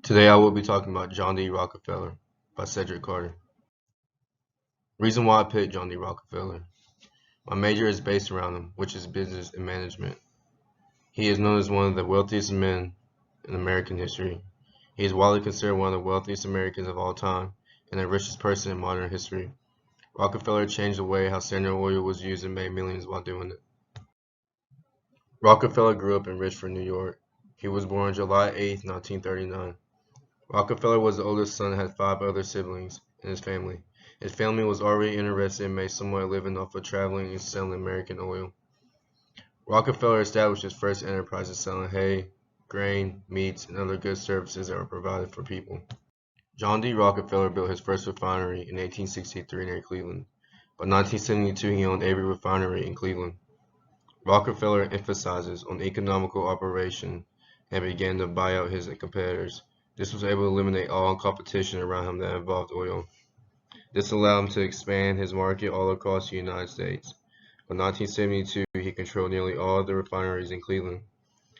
Today I will be talking about John D. Rockefeller by Cedric Carter. Reason why I picked John D. Rockefeller. My major is based around him, which is business and management. He is known as one of the wealthiest men in American history. He is widely considered one of the wealthiest Americans of all time and the richest person in modern history. Rockefeller changed the way how Standard Oil was used and made millions while doing it. Rockefeller grew up in Richford, New York. He was born July 8, 1939. Rockefeller was the oldest son and had 5 other siblings in his family. His family was already interested and made somewhat living off of traveling and selling American oil. Rockefeller established his first enterprises selling hay, grain, meats, and other goods services that were provided for people. John D. Rockefeller built his first refinery in 1863 near Cleveland. By 1972, he owned every refinery in Cleveland. Rockefeller emphasizes on economical operation and began to buy out his competitors. This was able to eliminate all competition around him that involved oil. This allowed him to expand his market all across the United States. By 1972, he controlled nearly all of the refineries in Cleveland.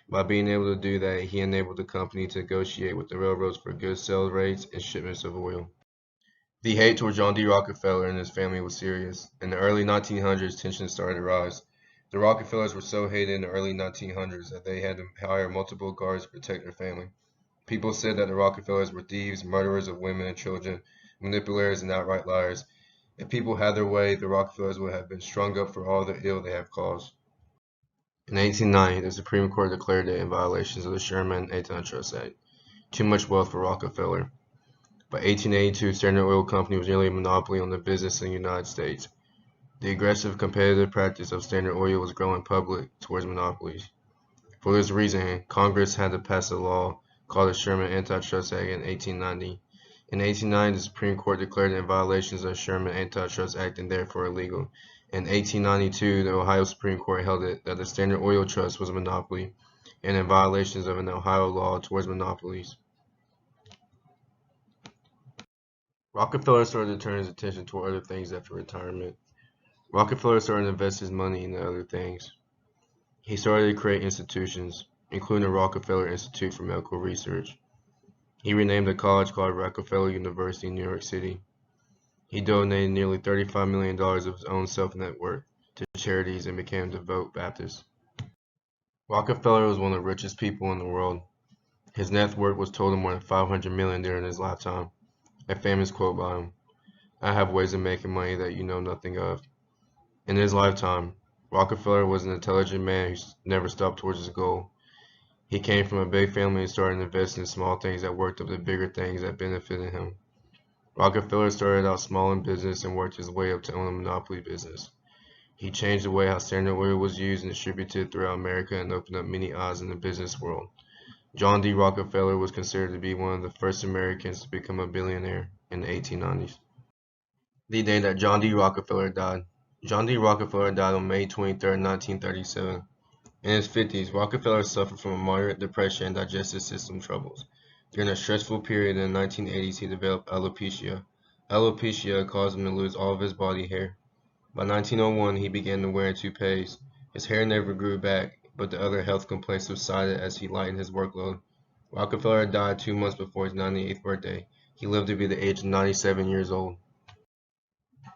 By being able to do that, he enabled the company to negotiate with the railroads for good sales rates and shipments of oil. The hate toward John D. Rockefeller and his family was serious. In the early 1900s, tensions started to rise. The Rockefellers were so hated in the early 1900s that they had to hire multiple guards to protect their family. People said that the Rockefellers were thieves, murderers of women and children, manipulators, and outright liars. If people had their way, the Rockefellers would have been strung up for all the ill they have caused. In 1890, the Supreme Court declared it in violations of the Sherman Antitrust Act. Too much wealth for Rockefeller. By 1882, Standard Oil Company was nearly a monopoly on the business in the United States. The aggressive competitive practice of Standard Oil was growing public towards monopolies. For this reason, Congress had to pass a law called the Sherman Antitrust Act in 1890. In 1890, the Supreme Court declared it in violations of the Sherman Antitrust Act and therefore illegal. In 1892, the Ohio Supreme Court held it that the Standard Oil Trust was a monopoly and in violations of an Ohio law towards monopolies. Rockefeller started to turn his attention toward other things after retirement. Rockefeller started to invest his money into other things. He started to create institutions, including the Rockefeller Institute for Medical Research. He renamed a college called Rockefeller University in New York City. He donated nearly $35 million of his own self-net worth to charities and became a devout Baptist. Rockefeller was one of the richest people in the world. His net worth was totaled more than $500 million during his lifetime. A famous quote by him, "I have ways of making money that you know nothing of." In his lifetime, Rockefeller was an intelligent man who never stopped towards his goal. He came from a big family and started investing in small things that worked up to bigger things that benefited him. Rockefeller started out small in business and worked his way up to own a monopoly business. He changed the way how Standard Oil was used and distributed throughout America and opened up many eyes in the business world. John D. Rockefeller was considered to be one of the first Americans to become a billionaire in the 1890s. The day that John D. Rockefeller died. John D. Rockefeller died on May 23, 1937. In his 50s, Rockefeller suffered from a moderate depression and digestive system troubles. During a stressful period in the 1980s, he developed alopecia. Alopecia caused him to lose all of his body hair. By 1901, he began to wear toupees. His hair never grew back, but the other health complaints subsided as he lightened his workload. Rockefeller died 2 months before his 98th birthday. He lived to be the age of 97 years old.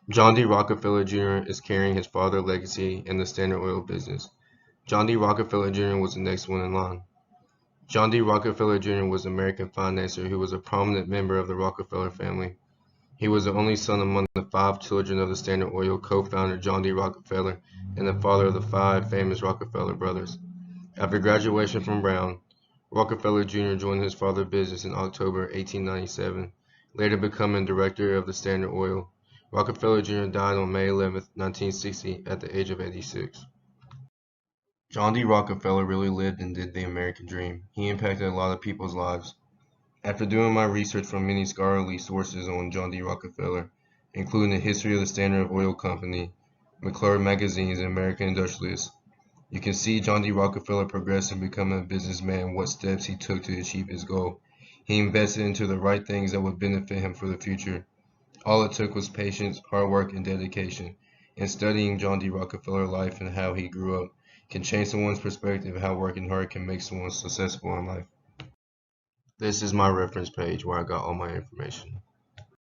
John D. Rockefeller Jr. is carrying his father's legacy in the Standard Oil business. John D. Rockefeller Jr. was the next one in line. John D. Rockefeller Jr. was an American financier who was a prominent member of the Rockefeller family. He was the only son among the 5 children of the Standard Oil co-founder John D. Rockefeller and the father of the 5 famous Rockefeller brothers. After graduation from Brown, Rockefeller Jr. joined his father's business in October 1897, later becoming director of the Standard Oil. Rockefeller Jr. died on May 11, 1960, at the age of 86. John D. Rockefeller really lived and did the American dream. He impacted a lot of people's lives. After doing my research from many scholarly sources on John D. Rockefeller, including the history of the Standard Oil Company, McClure magazines, and American Industrialists, you can see John D. Rockefeller progressed in becoming a businessman and what steps he took to achieve his goal. He invested into the right things that would benefit him for the future. All it took was patience, hard work, and dedication. And studying John D. Rockefeller's life and how he grew up can change someone's perspective of how working hard can make someone successful in life. This is my reference page where I got all my information.